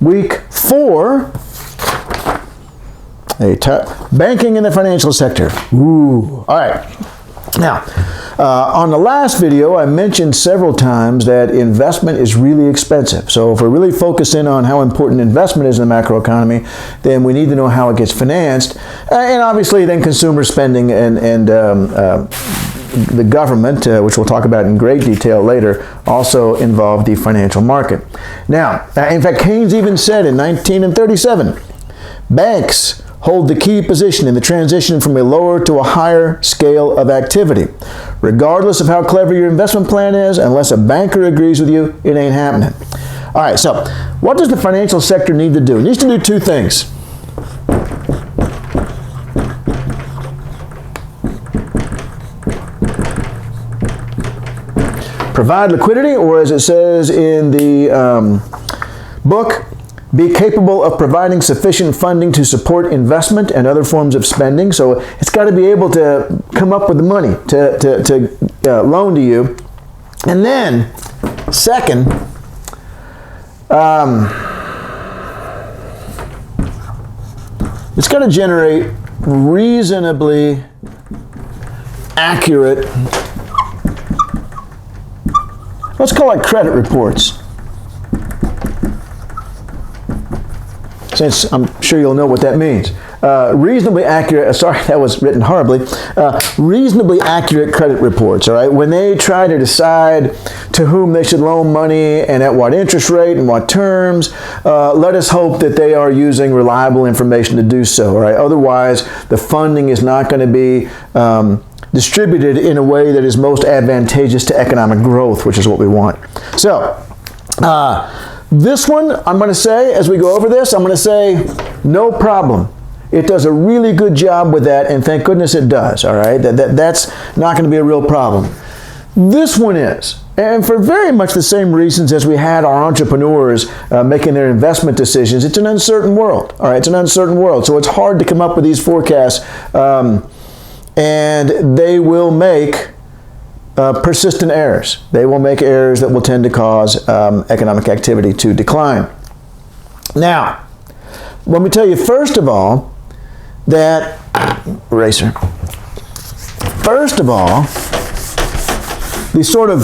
week 4. Banking in the financial sector. Ooh. All right. Now, on the last video, I mentioned several times that investment is really expensive. So if we're really focused in on how important investment is in the macroeconomy, then we need to know how it gets financed. And obviously then consumer spending and the government, which we'll talk about in great detail later, also involve the financial market. Now, in fact, Keynes even said in 1937, banks hold the key position in the transition from a lower to a higher scale of activity. Regardless of how clever your investment plan is, unless a banker agrees with you, it ain't happening. All right, so what does the financial sector need to do? It needs to do 2 things. Provide liquidity, or as it says in the book, be capable of providing sufficient funding to support investment and other forms of spending. So it's got to be able to come up with the money to loan to you. And then, second, it's got to generate reasonably accurate, let's call it credit reports. Since I'm sure you'll know what that means. Reasonably accurate, sorry, that was written horribly. Reasonably accurate credit reports, all right? When they try to decide to whom they should loan money and at what interest rate and what terms, let us hope that they are using reliable information to do so, all right? Otherwise, the funding is not going to be distributed in a way that is most advantageous to economic growth, which is what we want. So, this one, I'm going to say, as we go over this, I'm going to say, no problem. It does a really good job with that, and thank goodness it does, all right? That's not going to be a real problem. This one is, and for very much the same reasons as we had our entrepreneurs making their investment decisions. It's an uncertain world, all right? It's an uncertain world, so it's hard to come up with these forecasts, and they will make persistent errors. They will make errors that will tend to cause economic activity to decline. Now, let me tell you first of all that, first of all, the sort of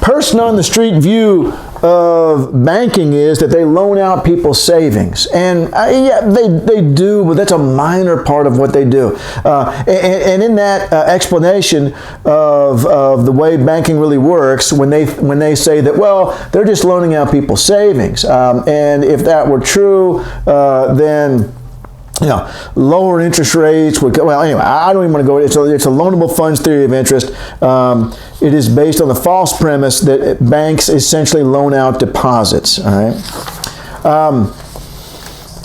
person on the street view of banking is that they loan out people's savings. And yeah, they do, but that's a minor part of what they do. And in that explanation of the way banking really works, when they say that, well, they're just loaning out people's savings. And if that were true, then lower interest rates would go. Well, anyway, I don't even want to go. It's a loanable funds theory of interest. It is based on the false premise that banks essentially loan out deposits. All right.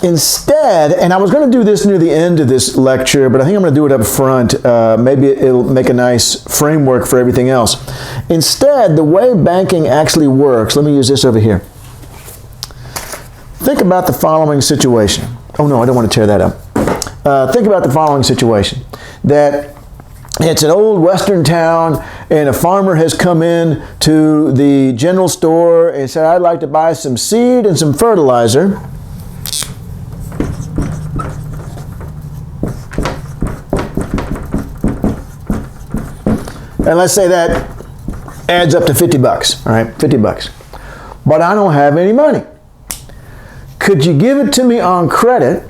Instead, and I was going to do this near the end of this lecture, but I think I'm going to do it up front. Maybe it'll make a nice framework for everything else. Instead, the way banking actually works. Let me use this over here. Think about the following situation. Oh no, I don't want to tear that up. Think about the following situation. That it's an old western town and a farmer has come in to the general store and said, I'd like to buy some seed and some fertilizer. And let's say that adds up to $50, all right, $50. But I don't have any money. Could you give it to me on credit,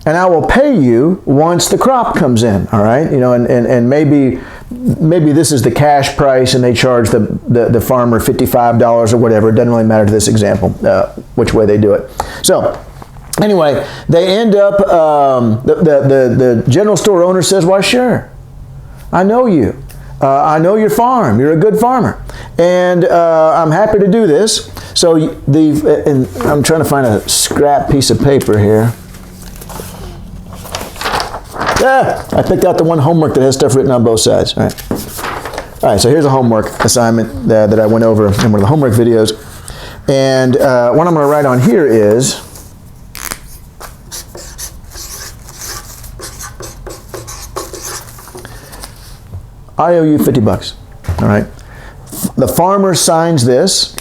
and I will pay you once the crop comes in, all right? And maybe this is the cash price, and they charge the farmer $55 or whatever. It doesn't really matter to this example, which way they do it. So anyway, they end up, the general store owner says, well, sure, I know you. I know your farm. You're a good farmer. And I'm happy to do this. So and I'm trying to find a scrap piece of paper here. I picked out the one homework that has stuff written on both sides. All right, so here's a homework assignment that I went over in one of the homework videos. And what I'm going to write on here is, I owe you $50, all right? The farmer signs this,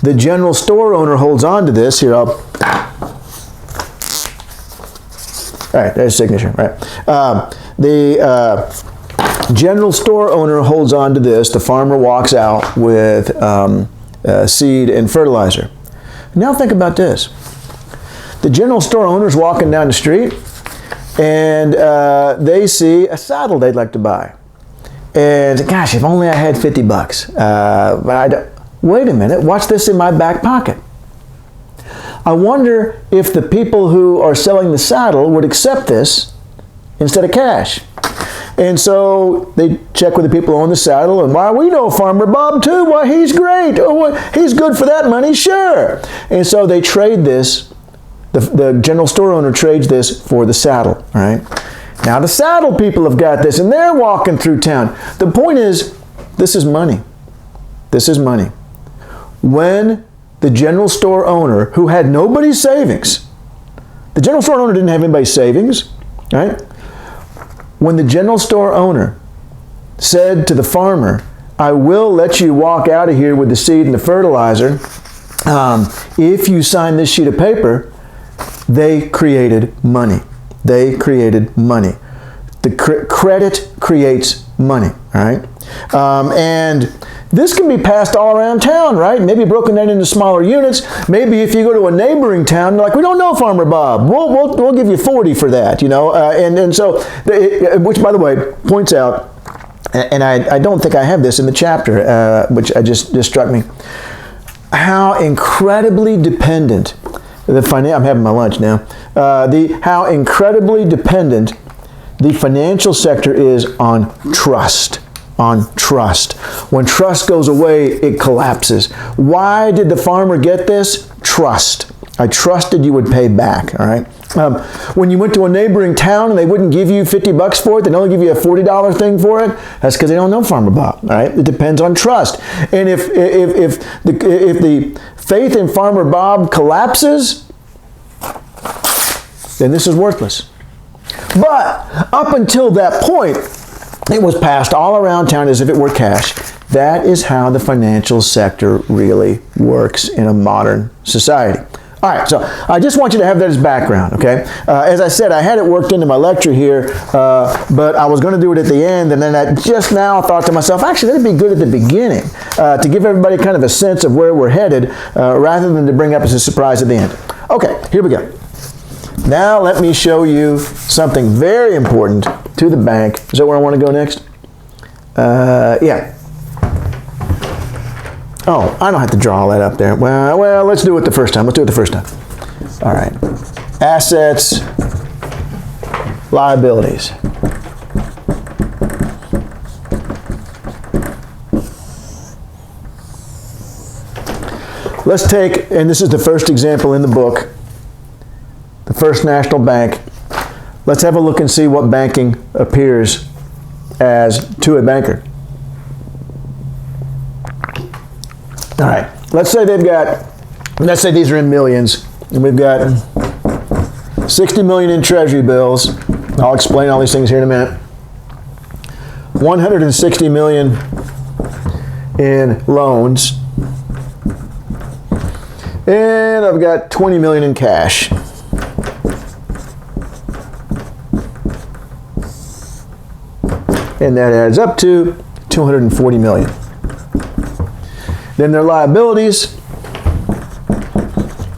the general store owner holds on to this. Here, all right, there's signature, right? The general store owner holds on to this. The farmer walks out with seed and fertilizer. Now think about this. The general store owner's walking down the street, and they see a saddle they'd like to buy. And gosh, if only I had 50 bucks. Wait a minute, watch this in my back pocket. I wonder if the people who are selling the saddle would accept this instead of cash. And so they check with the people who own the saddle, and why, we know Farmer Bob too. Why, he's great. Oh, he's good for that money, sure. And so they trade this. The general store owner trades this for the saddle, all right? Now the saddle people have got this, and they're walking through town. The point is, this is money. This is money. When the general store owner, who had nobody's savings, the general store owner didn't have anybody's savings, right? When the general store owner said to the farmer, I will let you walk out of here with the seed and the fertilizer if you sign this sheet of paper, they created money. They created money. The credit creates money, all right? And this can be passed all around town, right? Maybe broken down into smaller units. Maybe if you go to a neighboring town, like, we don't know Farmer Bob. We'll give you 40 for that, you know? And so, which, by the way, points out, and I don't think I have this in the chapter, which just struck me, how incredibly dependent I'm having my lunch now. How incredibly dependent the financial sector is on trust. On trust. When trust goes away, it collapses. Why did the farmer get this? Trust. I trusted you would pay back, all right? When you went to a neighboring town and they wouldn't give you 50 bucks for it, they'd only give you a $40 thing for it, that's because they don't know Farmer Bob, all right? It depends on trust. And if the faith in Farmer Bob collapses, then this is worthless. But up until that point, it was passed all around town as if it were cash. That is how the financial sector really works in a modern society. All right, so I just want you to have that as background, okay? As I said, I had it worked into my lecture here, but I was going to do it at the end, and then I just now thought to myself, actually, that'd be good at the beginning to give everybody kind of a sense of where we're headed, rather than to bring up as a surprise at the end. Okay, here we go. Now let me show you something very important to the bank. Is that where I want to go next? Yeah. Oh, I don't have to draw all that up there. Well, let's do it the first time. Let's do it the first time. All right. Assets, liabilities. Let's take, and this is the first example in the book, the First National Bank. Let's have a look and see what banking appears as to a banker. All right, let's say let's say these are in millions, and we've got 60 million in treasury bills. I'll explain all these things here in a minute. 160 million in loans, and I've got 20 million in cash. And that adds up to 240 million. Then their liabilities,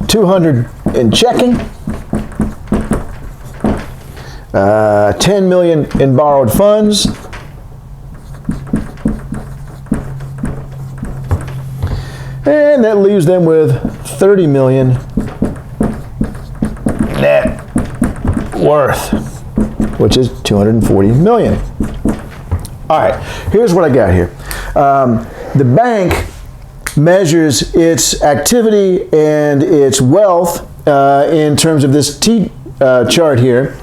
200 in checking, 10 million in borrowed funds, and that leaves them with 30 million net worth, which is 240 million. All right, here's what I got here. The bank measures its activity and its wealth in terms of this T chart here.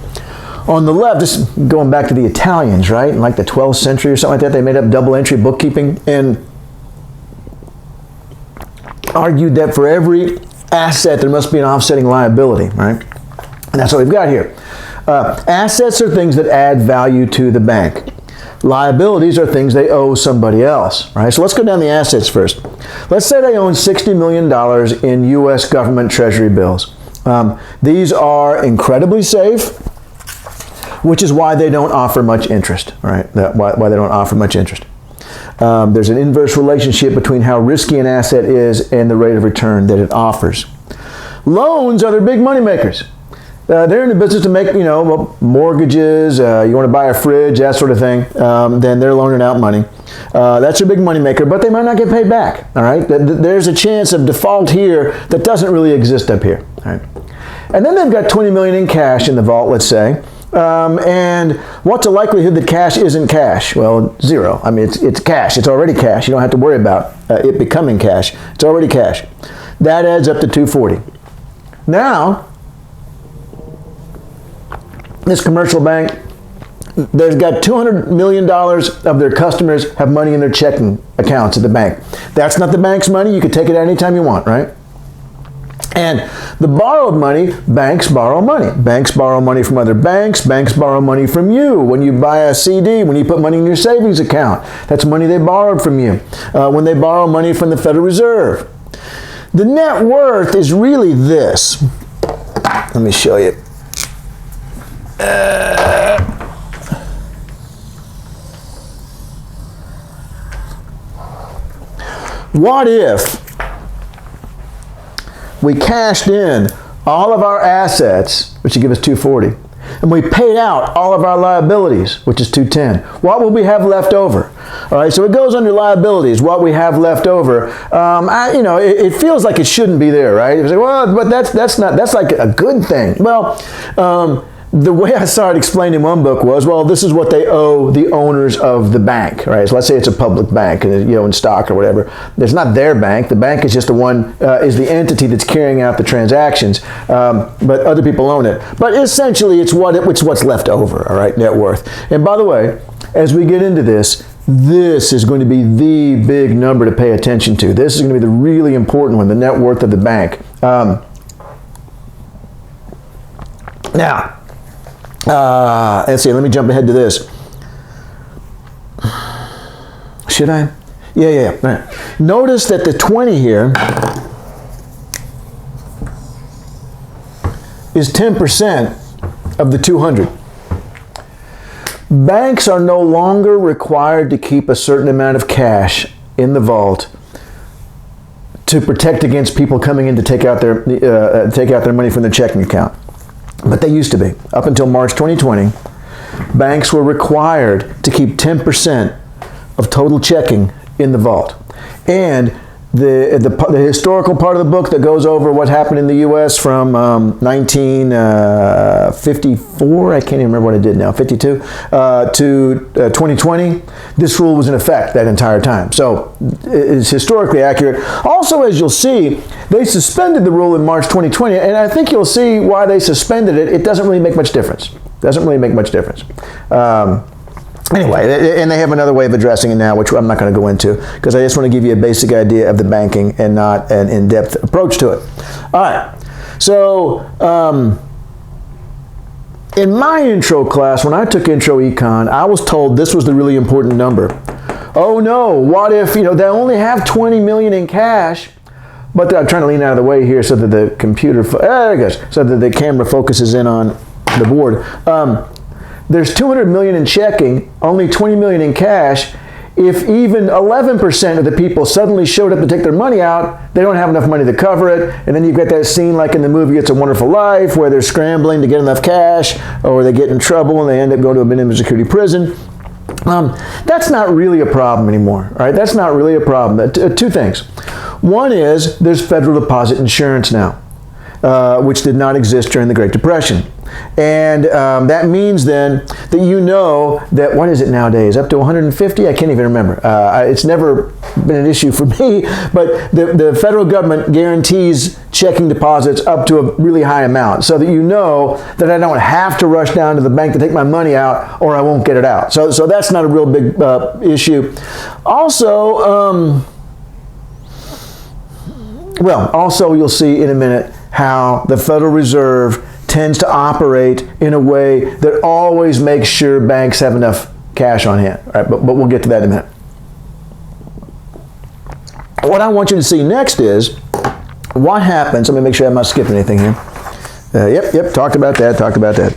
On the left, this is going back to the Italians, right? In like the 12th century or something like that, they made up double entry bookkeeping and argued that for every asset there must be an offsetting liability, right? And that's what we've got here. Assets are things that add value to the bank. Liabilities are things they owe somebody else, right? So let's go down the assets first. Let's say they own $60 million in U.S. government treasury bills. These are incredibly safe, which is why they don't offer much interest, right? Why they don't offer much interest. There's an inverse relationship between how risky an asset is and the rate of return that it offers. Loans are their big money makers. They're in the business to make, mortgages, you want to buy a fridge, that sort of thing, then they're loaning out money. That's your big money maker, but they might not get paid back, all right? There's a chance of default here that doesn't really exist up here, all right? And then they've got $20 million in cash in the vault, let's say. And what's the likelihood that cash isn't cash? Well, zero. I mean, it's cash. It's already cash. You don't have to worry about it becoming cash. It's already cash. That adds up to 240. Now, this commercial bank, they've got $200 million of their customers have money in their checking accounts at the bank. That's not the bank's money. You can take it anytime you want, right? And the borrowed money, banks borrow money. Banks borrow money from other banks. Banks borrow money from you. When you buy a CD, when you put money in your savings account, that's money they borrowed from you. When they borrow money from the Federal Reserve. The net worth is really this. Let me show you. What if we cashed in all of our assets, which would give us 240, and we paid out all of our liabilities, which is 210? What will we have left over? All right, so it goes under liabilities, what we have left over. It feels like it shouldn't be there, right? It's like, well, but that's like a good thing. Well, the way I saw it explained in one book was, well, this is what they owe the owners of the bank, right? So let's say it's a public bank, in stock or whatever. It's not their bank. The bank is just is the entity that's carrying out the transactions, but other people own it. But essentially, it's what's left over, all right, net worth. And by the way, as we get into this is going to be the big number to pay attention to. This is going to be the really important one, the net worth of the bank. Now, let's see, let me jump ahead to this. Should I? Yeah. Right. Notice that the 20 here is 10% of the 200. Banks are no longer required to keep a certain amount of cash in the vault to protect against people coming in to take out their money from their checking account. But they used to be. Up until March 2020, banks were required to keep 10% of total checking in the vault. And the historical part of the book that goes over what happened in the U.S. from 1954, I can't even remember what I did now, 52, to 2020, this rule was in effect that entire time. So it's historically accurate. Also, as you'll see, they suspended the rule in March 2020, and I think you'll see why they suspended it. It doesn't really make much difference. Anyway, and they have another way of addressing it now, which I'm not going to go into, because I just want to give you a basic idea of the banking and not an in-depth approach to it. All right. So, in my intro class, when I took intro econ, I was told this was the really important number. Oh no, what if, they only have 20 million in cash, but I'm trying to lean out of the way here so that the computer, there it goes, so that the camera focuses in on the board. There's 200 million in checking, only 20 million in cash. If even 11% of the people suddenly showed up to take their money out, they don't have enough money to cover it. And then you've got that scene like in the movie It's a Wonderful Life, where they're scrambling to get enough cash, or they get in trouble and they end up going to a minimum security prison. That's not really a problem anymore, right? That's not really a problem. Two things. One is there's federal deposit insurance now, which did not exist during the Great Depression. And that means then that that, what is it nowadays, up to 150? I can't even remember. It's never been an issue for me, but the federal government guarantees checking deposits up to a really high amount, so that that I don't have to rush down to the bank to take my money out, or I won't get it out. So that's not a real big issue. Also, you'll see in a minute how the Federal Reserve tends to operate in a way that always makes sure banks have enough cash on hand. All right, but we'll get to that in a minute. What I want you to see next is what happens. Let me make sure I'm not skipping anything here. Yep, talked about that.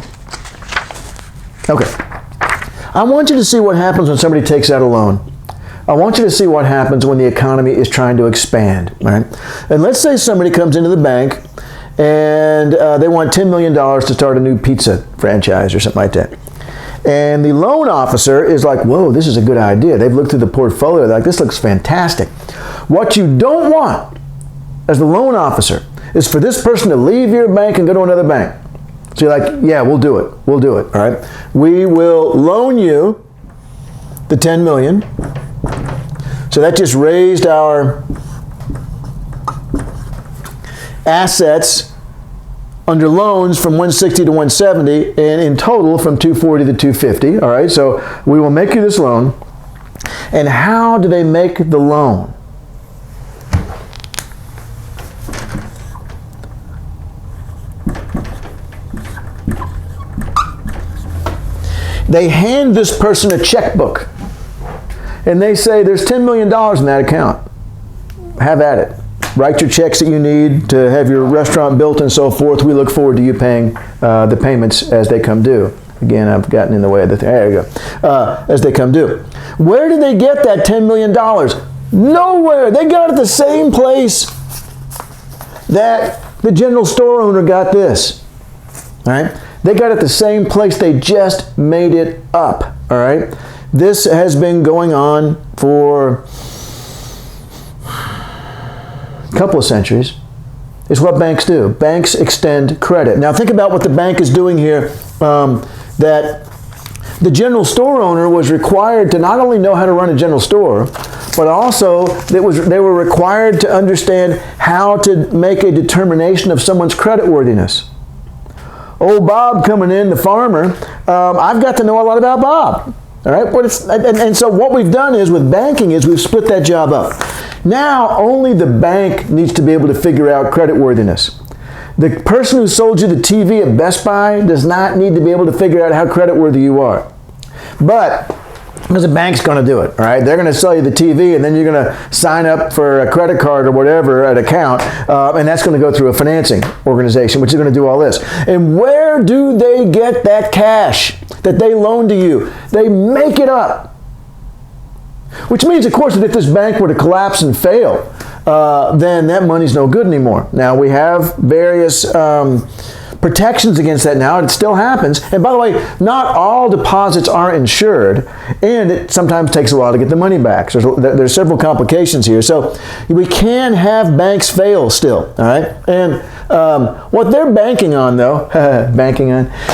Okay. I want you to see what happens when somebody takes out a loan. I want you to see what happens when the economy is trying to expand. All right? And let's say somebody comes into the bank and they want $10 million to start a new pizza franchise or something like that. And the loan officer is like, whoa, this is a good idea. They've looked through the portfolio. They're like, this looks fantastic. What you don't want as the loan officer is for this person to leave your bank and go to another bank. So you're like, yeah, we'll do it. All right? We will loan you the $10 million. So that just raised our assets under loans from 160 to 170, and in total from 240 to 250. All right, so we will make you this loan. And how do they make the loan? They hand this person a checkbook. And they say, there's $10 million in that account. Have at it. Write your checks that you need to have your restaurant built and so forth. We look forward to you paying the payments as they come due. Again, I've gotten in the way of the thing. There you go. As they come due. Where did they get that $10 million? Nowhere. They got it the same place that the general store owner got this. All right? They got it the same place. They just made it up. All right? This has been going on for a couple of centuries. It's what banks do. Banks extend credit. Now think about what the bank is doing here, that the general store owner was required to not only know how to run a general store, but also they were required to understand how to make a determination of someone's creditworthiness. Old Bob coming in, the farmer, I've got to know a lot about Bob. All right, and so what we've done is with banking is we've split that job up. Now only the bank needs to be able to figure out creditworthiness. The person who sold you the TV at Best Buy does not need to be able to figure out how creditworthy you are. But because the bank's going to do it, all right? They're going to sell you the TV, and then you're going to sign up for a credit card or whatever, an account, and that's going to go through a financing organization, which is going to do all this. And where do they get that cash that they loan to you? They make it up. Which means, of course, that if this bank were to collapse and fail, then that money's no good anymore. Now, we have various protections against that now, and it still happens. And by the way, not all deposits are insured, and it sometimes takes a while to get the money back. So there's several complications here. So we can have banks fail still, all right? And what they're banking on, though,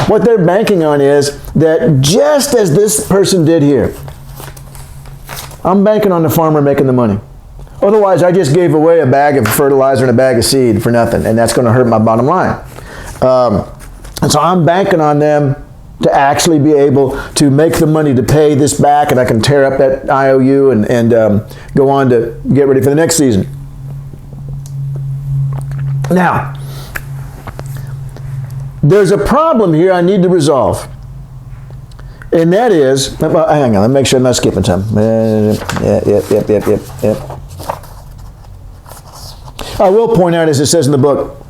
what they're banking on is that just as this person did here, I'm banking on the farmer making the money. Otherwise, I just gave away a bag of fertilizer and a bag of seed for nothing, and that's going to hurt my bottom line. And so I'm banking on them to actually be able to make the money to pay this back, and I can tear up that IOU and go on to get ready for the next season. Now, there's a problem here I need to resolve. And that is, hang on, let me make sure I'm not skipping something. Yep. I will point out, as it says in the book,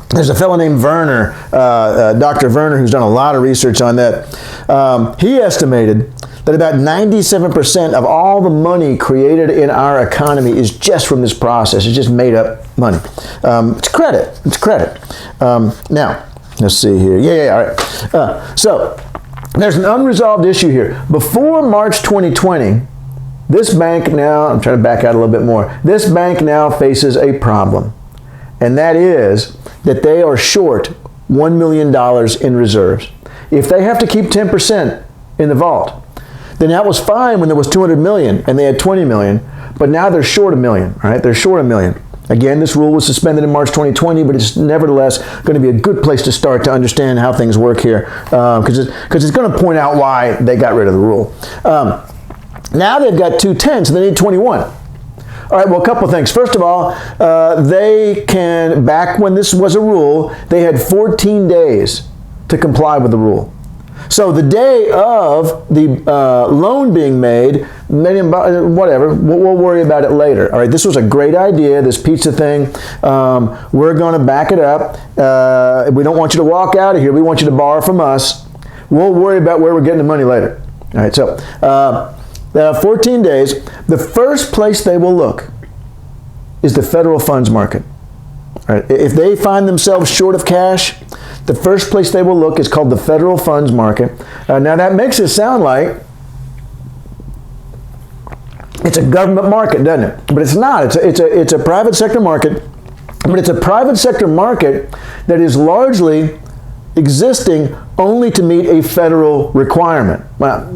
there's a fellow named Werner, Dr. Werner, who's done a lot of research on that. He estimated that about 97% of all the money created in our economy is just from this process. It's just made up money. It's credit. Now, let's see here. All right. So there's an unresolved issue here. Before March 2020, this bank now, I'm trying to back out a little bit more. This bank now faces a problem. And that is that they are short $1 million in reserves. If they have to keep 10% in the vault, then that was fine when there was $200 million and they had $20 million, but now they're short $1 million, right? They're short $1 million. Again, this rule was suspended in March 2020, but it's nevertheless going to be a good place to start to understand how things work here, because it's going to point out why they got rid of the rule. Now they've got 210, so they need 21. All right, well, a couple of things. First of all, they can, back when this was a rule, they had 14 days to comply with the rule. So the day of the loan being made, whatever, we'll worry about it later. All right, this was a great idea, this pizza thing. We're going to back it up. We don't want you to walk out of here. We want you to borrow from us. We'll worry about where we're getting the money later. All right, so 14 days. The first place they will look is the federal funds market. All right, if they find themselves short of cash, the first place they will look is called the federal funds market. Now that makes it sound like it's a government market, doesn't it? But it's not. It's a private sector market, but it's a private sector market that is largely existing only to meet a federal requirement. Well,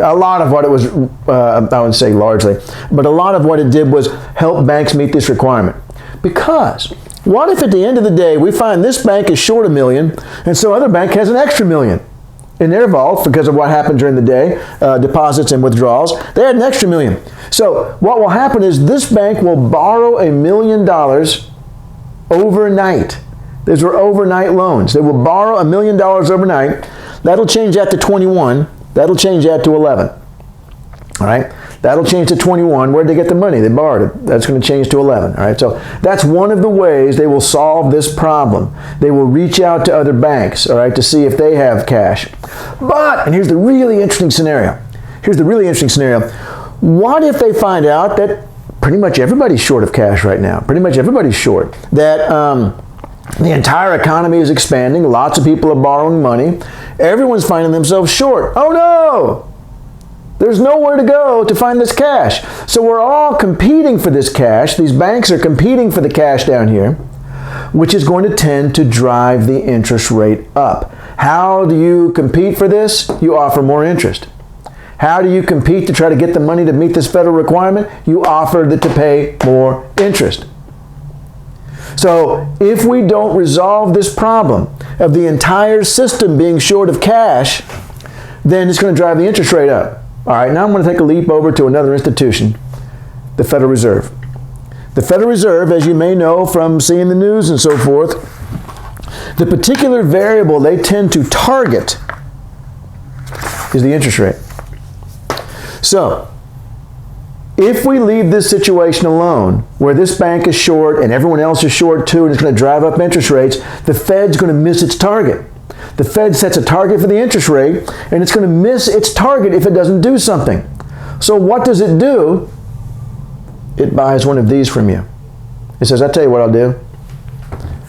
a lot of what it was, I would say largely, but a lot of what it did was help banks meet this requirement. Because what if at the end of the day we find this bank is short $1 million and some other bank has an extra $1 million in their vault because of what happened during the day, deposits and withdrawals? They had an extra $1 million. So what will happen is this bank will borrow $1 million overnight. These were overnight loans. They will borrow $1 million overnight. That'll change that to 21. That'll change that to 11. All right? That'll change to 21. Where'd they get the money? They borrowed it. That's going to change to 11. All right? So that's one of the ways they will solve this problem. They will reach out to other banks, all right, to see if they have cash. But, and here's the really interesting scenario. What if they find out that pretty much everybody's short of cash right now? Pretty much everybody's short. That the entire economy is expanding. Lots of people are borrowing money. Everyone's finding themselves short. Oh no! There's nowhere to go to find this cash. So we're all competing for this cash. These banks are competing for the cash down here, which is going to tend to drive the interest rate up. How do you compete for this? You offer more interest. How do you compete to try to get the money to meet this federal requirement? You offer to pay more interest. So if we don't resolve this problem of the entire system being short of cash, then it's going to drive the interest rate up. All right, now I'm going to take a leap over to another institution, the Federal Reserve. The Federal Reserve, as you may know from seeing the news and so forth, the particular variable they tend to target is the interest rate. So, if we leave this situation alone, where this bank is short and everyone else is short too, and it's going to drive up interest rates, the Fed's going to miss its target. The Fed sets a target for the interest rate, and it's going to miss its target if it doesn't do something. So what does it do? It buys one of these from you. It says, I'll tell you what I'll do.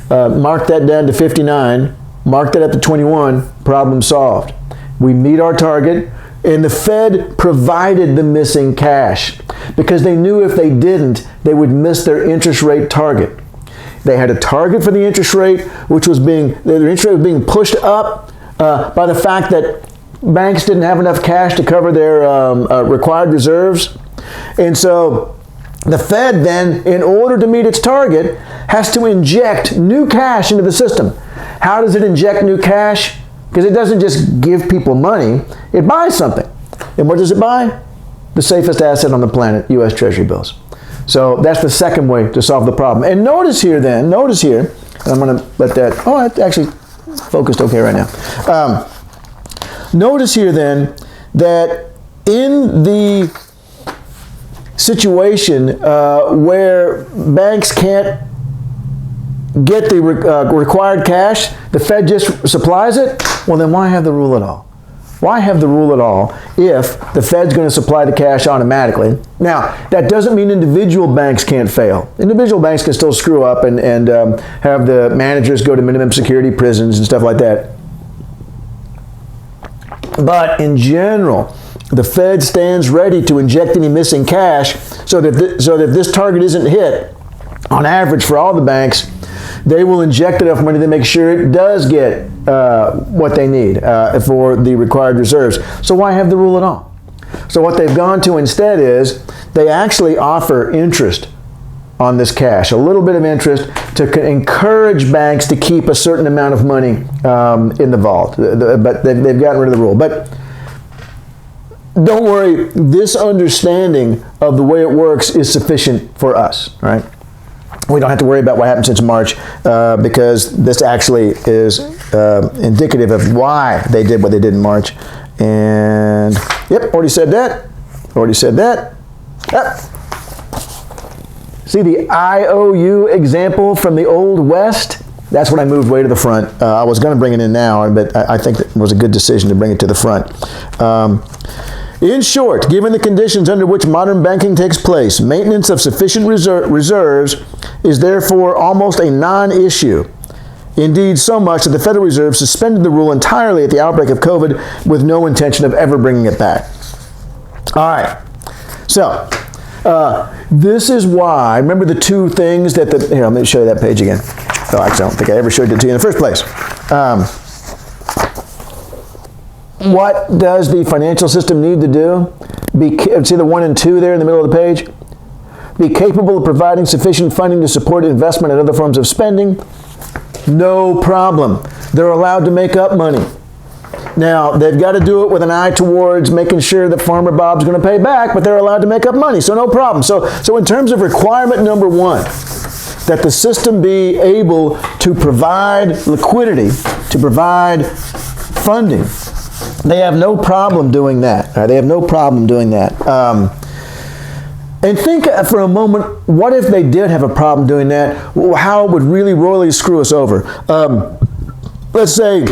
Mark that down to 59, mark that up to 21, problem solved. We meet our target, and the Fed provided the missing cash because they knew if they didn't, they would miss their interest rate target. They had a target for the interest rate, which was their interest rate was being pushed up by the fact that banks didn't have enough cash to cover their required reserves. And so the Fed then, in order to meet its target, has to inject new cash into the system. How does it inject new cash? Because it doesn't just give people money, it buys something. And what does it buy? The safest asset on the planet, U.S. Treasury bills. So that's the second way to solve the problem. And notice here, and I'm going to let that, oh, it actually focused okay right now. Notice here then that in the situation where banks can't get the required cash, the Fed just supplies it, well then why have the rule at all? Why have the rule at all if the Fed's going to supply the cash automatically? Now, that doesn't mean individual banks can't fail. Individual banks can still screw up and have the managers go to minimum security prisons and stuff like that. But in general, the Fed stands ready to inject any missing cash so that if this target isn't hit, on average for all the banks, they will inject enough money to make sure it does get what they need for the required reserves. So why have the rule at all? So what they've gone to instead is they actually offer interest on this cash, a little bit of interest to encourage banks to keep a certain amount of money in the vault. But they've gotten rid of the rule. But don't worry, this understanding of the way it works is sufficient for us, right? We don't have to worry about what happened since March because this actually is indicative of why they did what they did in March. And, yep, already said that. Yep. See the IOU example from the Old West? That's when I moved way to the front. I was going to bring it in now, but I think it was a good decision to bring it to the front. In short, given the conditions under which modern banking takes place, maintenance of sufficient reserves is therefore almost a non-issue. Indeed, so much that the Federal Reserve suspended the rule entirely at the outbreak of COVID with no intention of ever bringing it back. All right. So, this is why, remember the two things that here, let me show you that page again. Oh, actually, I don't think I ever showed it to you in the first place. What does the financial system need to do? See the 1 and 2 there in the middle of the page? Be capable of providing sufficient funding to support investment and other forms of spending. No problem. They're allowed to make up money. Now, they've got to do it with an eye towards making sure that Farmer Bob's going to pay back, but they're allowed to make up money, so no problem. So in terms of requirement number 1, that the system be able to provide liquidity, to provide funding, they have no problem doing that. They have no problem doing that. And think for a moment, what if they did have a problem doing that? How it would really royally screw us over. Let's say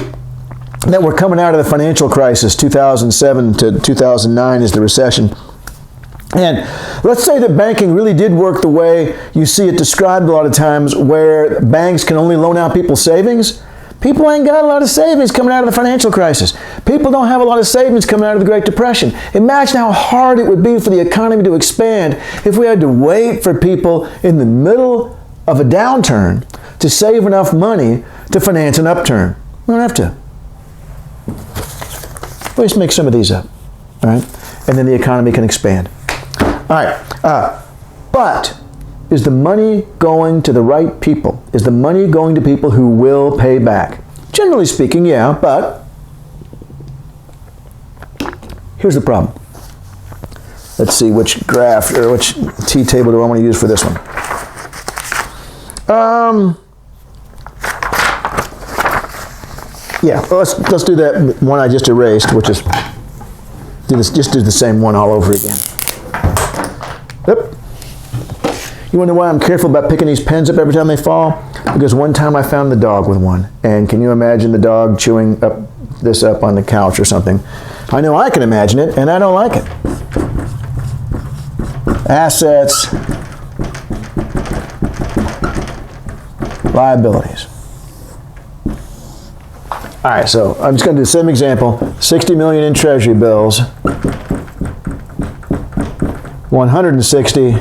that we're coming out of the financial crisis, 2007 to 2009 is the recession. And let's say that banking really did work the way you see it described a lot of times, where banks can only loan out people's savings. People ain't got a lot of savings coming out of the financial crisis. People don't have a lot of savings coming out of the Great Depression. Imagine how hard it would be for the economy to expand if we had to wait for people in the middle of a downturn to save enough money to finance an upturn. We don't have to. We just make some of these up, all right? And then the economy can expand. All right, but is the money going to the right people? Is the money going to people who will pay back? Generally speaking, yeah, but here's the problem. Let's see which graph or which T-table do I want to use for this one. Yeah, let's do that one I just erased, which is just do the same one all over again. Yep. You wonder why I'm careful about picking these pens up every time they fall? Because one time I found the dog with one. And can you imagine the dog chewing this up on the couch or something? I know I can imagine it, and I don't like it. Assets, liabilities. All right, so I'm just going to do the same example. 60 million in treasury bills, 160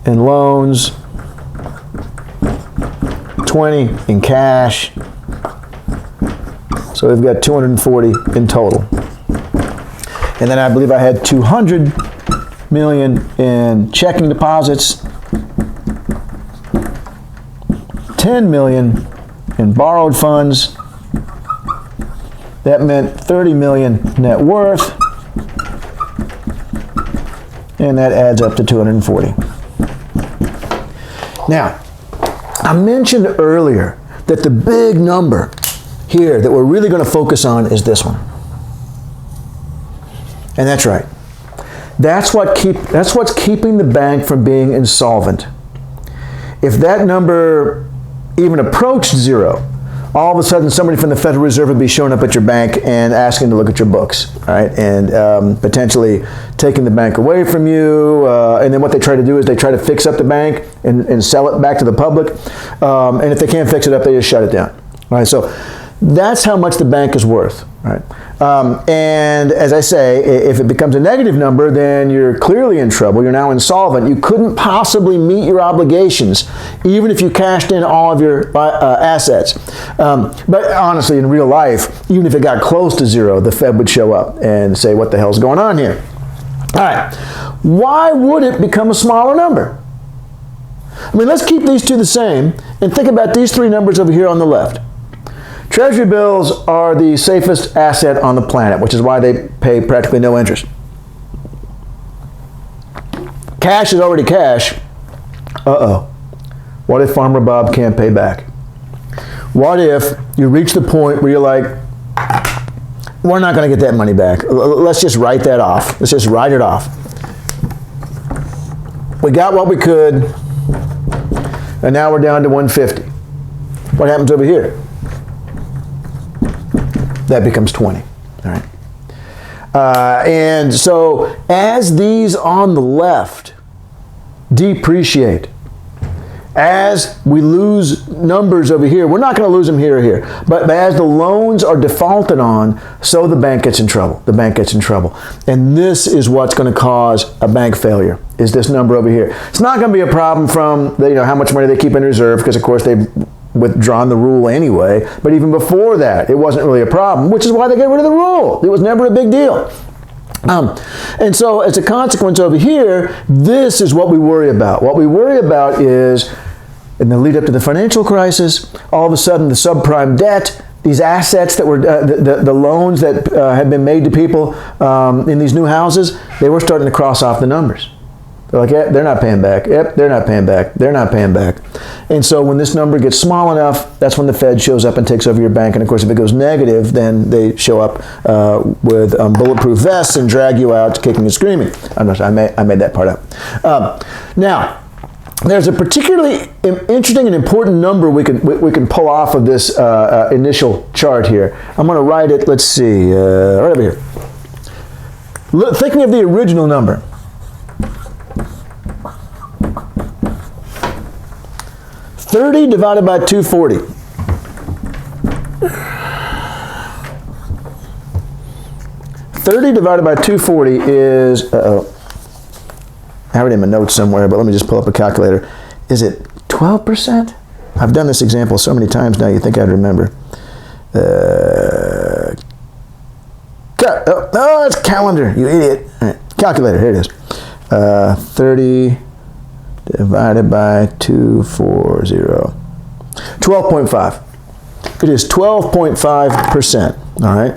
in loans, 20 in cash. So we've got 240 in total. And then I believe I had 200 million in checking deposits, 10 million in borrowed funds. That meant 30 million net worth, and that adds up to 240. Now, I mentioned earlier that the big number here that we're really going to focus on is this one. And that's right. That's what's keeping the bank from being insolvent. If that number even approached zero, all of a sudden somebody from the Federal Reserve would be showing up at your bank and asking to look at your books, all right, and potentially taking the bank away from you. And then what they try to do is they try to fix up the bank and sell it back to the public. And if they can't fix it up, they just shut it down. All right, so that's how much the bank is worth. Right? And as I say, if it becomes a negative number, then you're clearly in trouble. You're now insolvent. You couldn't possibly meet your obligations, even if you cashed in all of your assets. But honestly, in real life, even if it got close to zero, the Fed would show up and say, what the hell's going on here? All right. Why would it become a smaller number? I mean, let's keep these two the same and think about these three numbers over here on the left. Treasury bills are the safest asset on the planet, which is why they pay practically no interest. Cash is already cash. Uh-oh. What if Farmer Bob can't pay back? What if you reach the point where you're like, we're not going to get that money back. Let's just write that off. Let's just write it off. We got what we could, and now we're down to 150. What happens over here? That becomes 20. All right. And so as these on the left depreciate, as we lose numbers over here, we're not going to lose them here or here, but as the loans are defaulted on, so the bank gets in trouble. The bank gets in trouble. And this is what's going to cause a bank failure, is this number over here. It's not going to be a problem from how much money they keep in reserve, because of course they've withdrawn the rule anyway, but even before that, it wasn't really a problem, which is why they got rid of the rule. It was never a big deal. And so as a consequence over here, this is what we worry about. What we worry about is, in the lead up to the financial crisis, all of a sudden the subprime debt, these assets that were, the loans that had been made to people in these new houses, they were starting to cross off the numbers. They're like, yeah, they're not paying back. Yep, they're not paying back. They're not paying back. And so when this number gets small enough, that's when the Fed shows up and takes over your bank. And of course, if it goes negative, then they show up with bulletproof vests and drag you out kicking and screaming. I'm not sure, I made that part up. Now, there's a particularly interesting and important number we can pull off of this initial chart here. I'm going to write it, let's see, right over here. Thinking of the original number. 30 divided by 240. 30 divided by 240 is, I have it in my notes somewhere, but let me just pull up a calculator. Is it 12%? I've done this example so many times now, you think I'd remember. It's calendar, you idiot. All right, calculator, here it is. 30 divided by 240. 12.5. It is 12.5%. All right.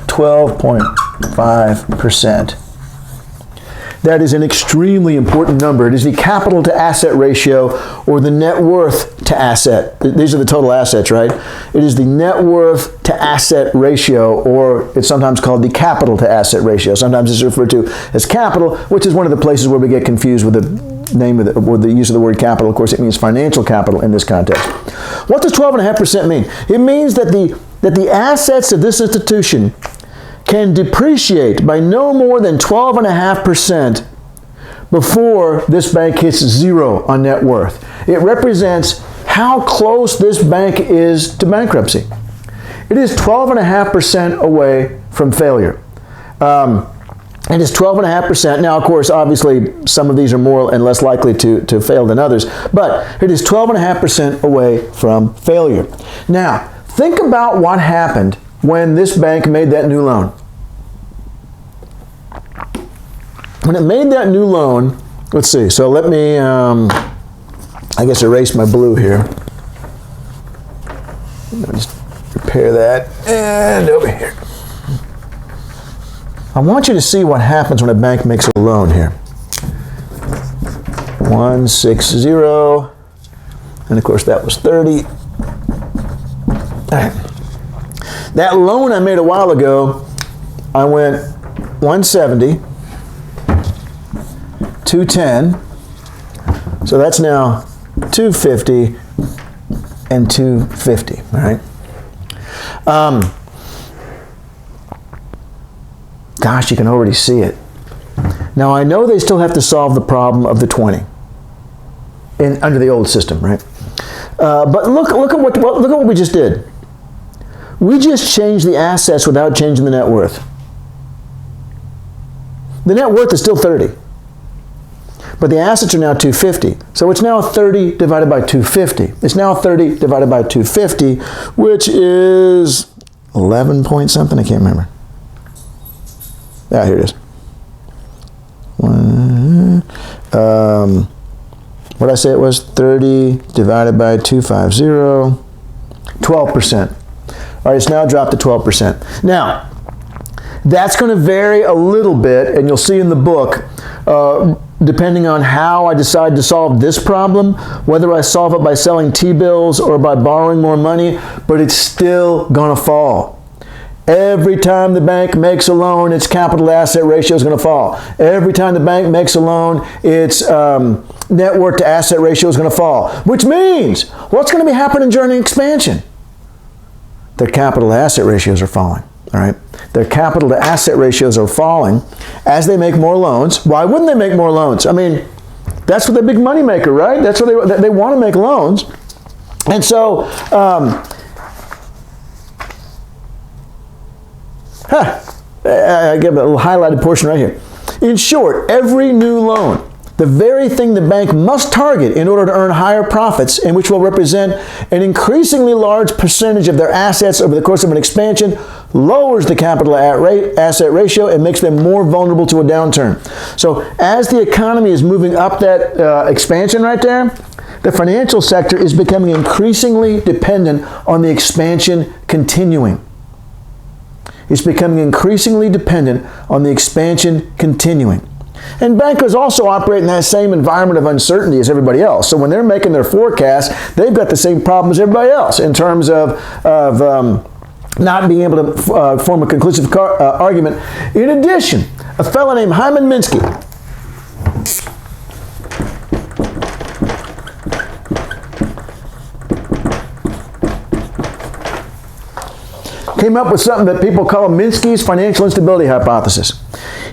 12.5%. That is an extremely important number. It is the capital to asset ratio, or the net worth to asset. These are the total assets, right? It is the net worth to asset ratio, or it's sometimes called the capital to asset ratio. Sometimes it's referred to as capital, which is one of the places where we get confused with the name of with the use of the word capital. Of course, it means financial capital in this context. What does 12.5% mean? It means that the assets of this institution can depreciate by no more than 12.5% before this bank hits zero on net worth. It represents how close this bank is to bankruptcy. It is 12.5% away from failure. It is 12.5%. Now, of course, obviously, some of these are more and less likely to fail than others, but it is 12.5% away from failure. Now, think about what happened when this bank made that new loan. When it made that new loan, let's see, so let me, I guess, erase my blue here. Let me just repair that, and over here. I want you to see what happens when a bank makes a loan here. 160, and of course that was 30. All right. That loan I made a while ago, I went 170, 210, so that's now 250 and 250, all right? Gosh, you can already see it. Now, I know they still have to solve the problem of the 20 under the old system, right? But look at what we just did. We just changed the assets without changing the net worth. The net worth is still 30. But the assets are now 250. So it's now 30 divided by 250. It's now 30 divided by 250, which is 11 point something. I can't remember. Yeah, here it is. What did I say it was? 30 divided by 250. 12%. All right, it's now dropped to 12%. Now, that's going to vary a little bit, and you'll see in the book, depending on how I decide to solve this problem, whether I solve it by selling T-bills or by borrowing more money, but it's still going to fall. Every time the bank makes a loan, its capital to asset ratio is going to fall. Every time the bank makes a loan, its net worth to asset ratio is going to fall. Which means, what's going to be happening during expansion? Their capital to asset ratios are falling. All right? Their capital to asset ratios are falling as they make more loans. Why wouldn't they make more loans? I mean, that's what the big money maker, right? That's what they want to make loans. And so, I give a little highlighted portion right here. In short, every new loan, the very thing the bank must target in order to earn higher profits, and which will represent an increasingly large percentage of their assets over the course of an expansion, lowers the capital asset ratio and makes them more vulnerable to a downturn. So as the economy is moving up that expansion right there, the financial sector is becoming increasingly dependent on the expansion continuing. It's becoming increasingly dependent on the expansion continuing. And bankers also operate in that same environment of uncertainty as everybody else. So when they're making their forecasts, they've got the same problem as everybody else in terms of not being able to form a conclusive argument. In addition, a fellow named Hyman Minsky came up with something that people call Minsky's financial instability hypothesis.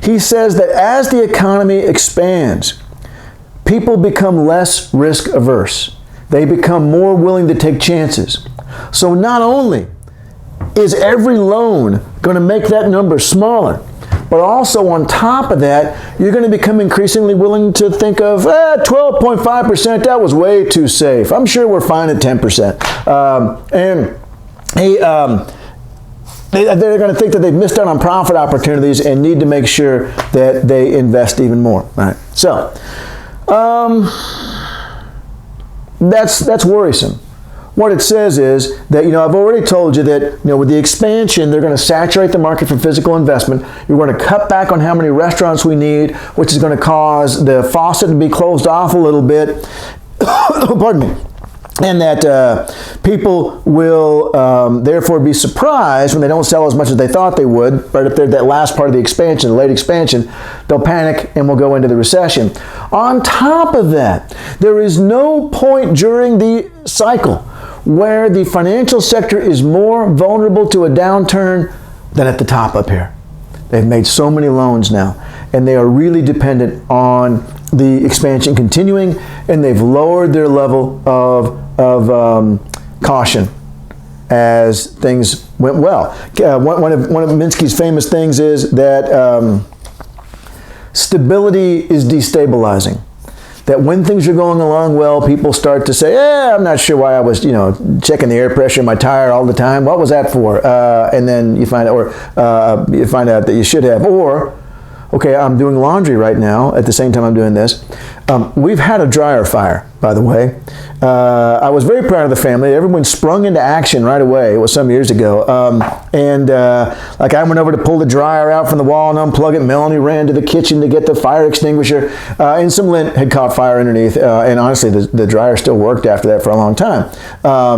He says that as the economy expands, people become less risk averse. They become more willing to take chances. So not only is every loan going to make that number smaller, but also on top of that, you're going to become increasingly willing to think of 12.5%, that was way too safe. I'm sure we're fine at 10%. They're going to think that they've missed out on profit opportunities and need to make sure that they invest even more. All right. So that's worrisome. What it says is that, I've already told you that, with the expansion, they're going to saturate the market for physical investment. You're going to cut back on how many restaurants we need, which is going to cause the faucet to be closed off a little bit. Pardon me. And that people will therefore be surprised when they don't sell as much as they thought they would. Right up there, that last part of the expansion, the late expansion, they'll panic and we'll go into the recession. On top of that, there is no point during the cycle where the financial sector is more vulnerable to a downturn than at the top up here. They've made so many loans now, and they are really dependent on the expansion continuing, and they've lowered their level of caution as things went well. One of Minsky's famous things is that stability is destabilizing. That when things are going along well, people start to say, I'm not sure why I was, checking the air pressure in my tire all the time. What was that for? And then you find out that you should have. Or, okay, I'm doing laundry right now at the same time I'm doing this. We've had a dryer fire, by the way. I was very proud of the family. Everyone sprung into action right away. It was some years ago. I went over to pull the dryer out from the wall and unplug it. Melanie ran to the kitchen to get the fire extinguisher. And some lint had caught fire underneath. And honestly, the dryer still worked after that for a long time.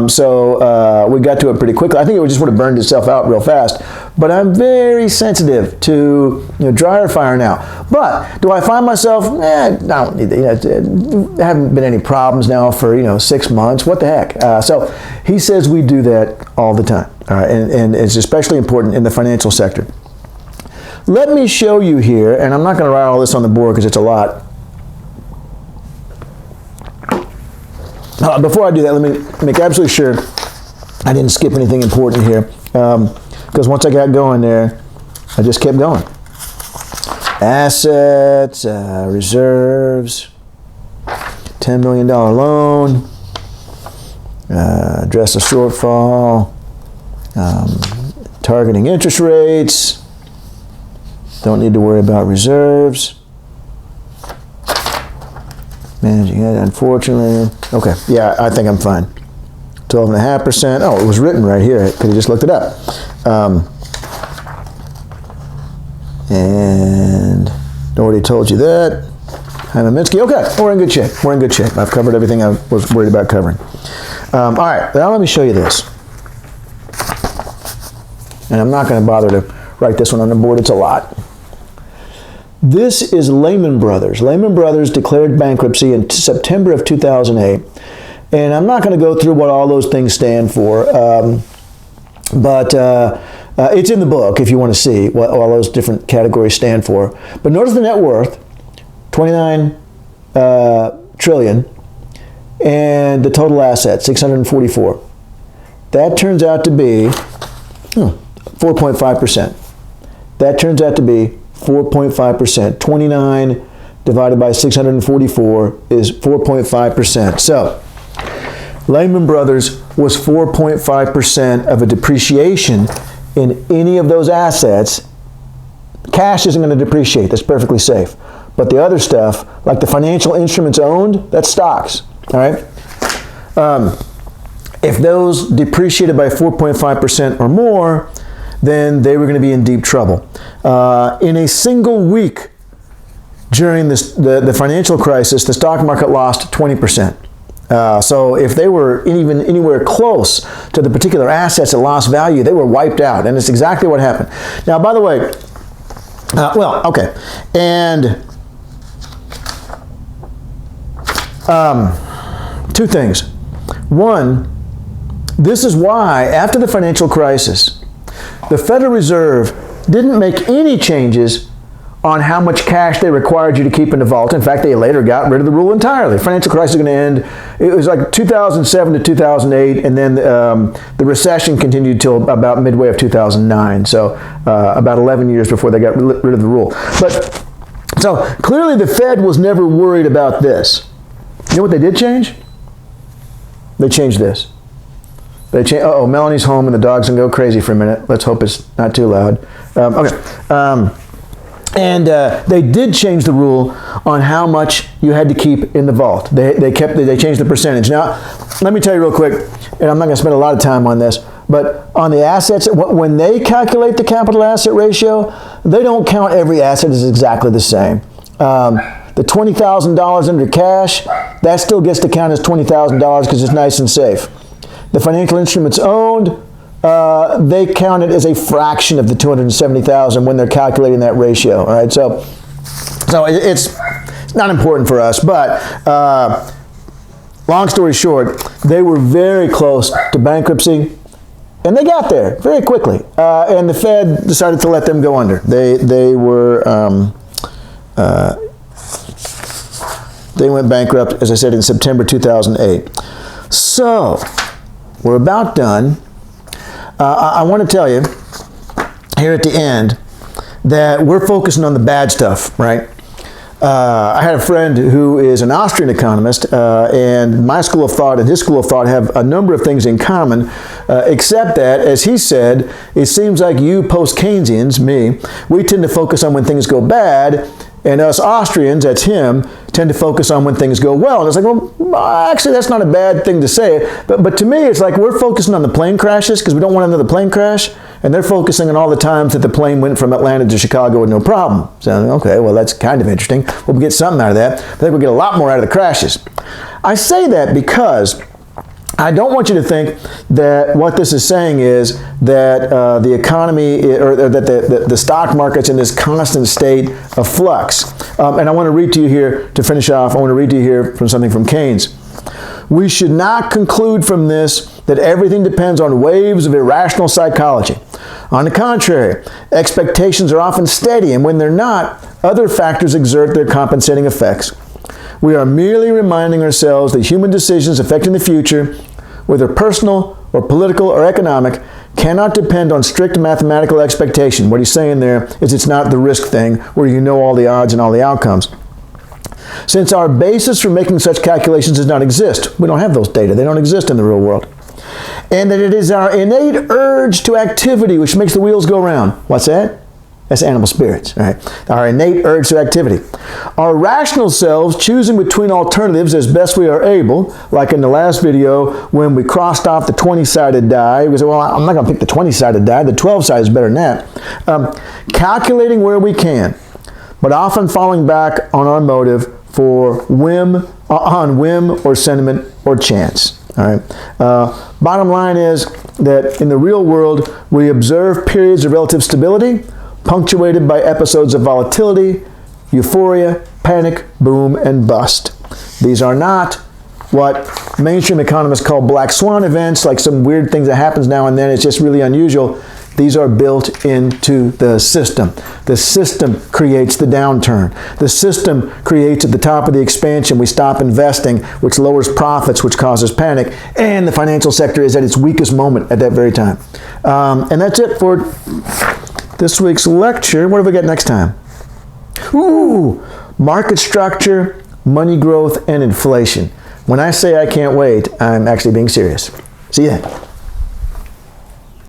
So we got to it pretty quickly. I think it just would have burned itself out real fast. But I'm very sensitive to dryer fire now. But do I find myself, I don't need there haven't been any problems now for 6 months. What the heck? So he says we do that all the time, and it's especially important in the financial sector. Let me show you here, and I'm not going to write all this on the board because it's a lot. Before I do that, let me make absolutely sure I didn't skip anything important here, because once I got going there, I just kept going. Assets, reserves, $10 million loan, address a shortfall, targeting interest rates, don't need to worry about reserves, managing it, unfortunately. Okay, yeah, I think I'm fine. 12.5%. Oh, it was written right here. I could have just looked it up. And already told you that. Hyman Minsky. Okay, we're in good shape. We're in good shape. I've covered everything I was worried about covering. All right, now let me show you this. And I'm not going to bother to write this one on the board. It's a lot. This is Lehman Brothers. Lehman Brothers declared bankruptcy in September of 2008. And I'm not going to go through what all those things stand for, but it's in the book if you want to see what all those different categories stand for. But notice the net worth, 29 trillion, and the total assets, 644. That turns out to be 4.5%. That turns out to be 4.5%. 29 divided by 644 is 4.5%. So Lehman Brothers was 4.5% of a depreciation in any of those assets. Cash isn't going to depreciate. That's perfectly safe. But the other stuff, like the financial instruments owned, that's stocks. All right. If those depreciated by 4.5% or more, then they were going to be in deep trouble. In a single week during the financial crisis, the stock market lost 20%. So if they were even anywhere close to the particular assets that lost value, they were wiped out. And it's exactly what happened. Now, by the way, okay. And two things. One, this is why after the financial crisis, the Federal Reserve didn't make any changes on how much cash they required you to keep in the vault. In fact, they later got rid of the rule entirely. The financial crisis is going to end. It was like 2007 to 2008, and then the recession continued till about midway of 2009. So about 11 years before they got rid of the rule. But so clearly the Fed was never worried about this. You know what they did change? They changed this. They changed. Uh-oh, Melanie's home and the dog's gonna go crazy for a minute. Let's hope it's not too loud. They did change the rule on how much you had to keep in the vault. They changed the percentage. Now, let me tell you real quick, and I'm not going to spend a lot of time on this, but on the assets, when they calculate the capital asset ratio, they don't count every asset as exactly the same. The $20,000 under cash, that still gets to count as $20,000 because it's nice and safe. The financial instruments owned, they count it as a fraction of the 270,000 when they're calculating that ratio. All right, so it's not important for us, but long story short, they were very close to bankruptcy, and they got there very quickly. And the Fed decided to let them go under. They went bankrupt, as I said, in September 2008. So we're about done. I want to tell you here at the end that we're focusing on the bad stuff, right? I had a friend who is an Austrian economist, and my school of thought and his school of thought have a number of things in common, except that, as he said, it seems like you post-Keynesians, me, we tend to focus on when things go bad, and us Austrians, that's him, tend to focus on when things go well. And it's like, well, actually, that's not a bad thing to say. But to me, it's like we're focusing on the plane crashes because we don't want another plane crash. And they're focusing on all the times that the plane went from Atlanta to Chicago with no problem. So, okay, well, that's kind of interesting. We'll get something out of that. I think we'll get a lot more out of the crashes. I say that because I don't want you to think that what this is saying is that the economy or that the stock market's in this constant state of flux. And I want to read to you here, to finish off, I want to read to you here from something from Keynes. We should not conclude from this that everything depends on waves of irrational psychology. On the contrary, expectations are often steady, and when they're not, other factors exert their compensating effects. We are merely reminding ourselves that human decisions affecting the future, whether personal or political or economic, cannot depend on strict mathematical expectation. What he's saying there is it's not the risk thing where you know all the odds and all the outcomes. Since our basis for making such calculations does not exist, we don't have those data. They don't exist in the real world. And that it is our innate urge to activity which makes the wheels go round. What's that? That's animal spirits, right? Our innate urge to activity. Our rational selves choosing between alternatives as best we are able, like in the last video when we crossed off the 20-sided die. We said, well, I'm not going to pick the 20-sided die. The 12-sided is better than that. Calculating where we can, but often falling back on our motive on whim or sentiment or chance. All right. Bottom line is that in the real world, we observe periods of relative stability, punctuated by episodes of volatility, euphoria, panic, boom, and bust. These are not what mainstream economists call black swan events, like some weird things that happens now and then. It's just really unusual. These are built into the system. The system creates the downturn. The system creates at the top of the expansion. We stop investing, which lowers profits, which causes panic. And the financial sector is at its weakest moment at that very time. And that's it for this week's lecture. What do we got next time? Ooh, market structure, money growth, and inflation. When I say I can't wait, I'm actually being serious. See you then.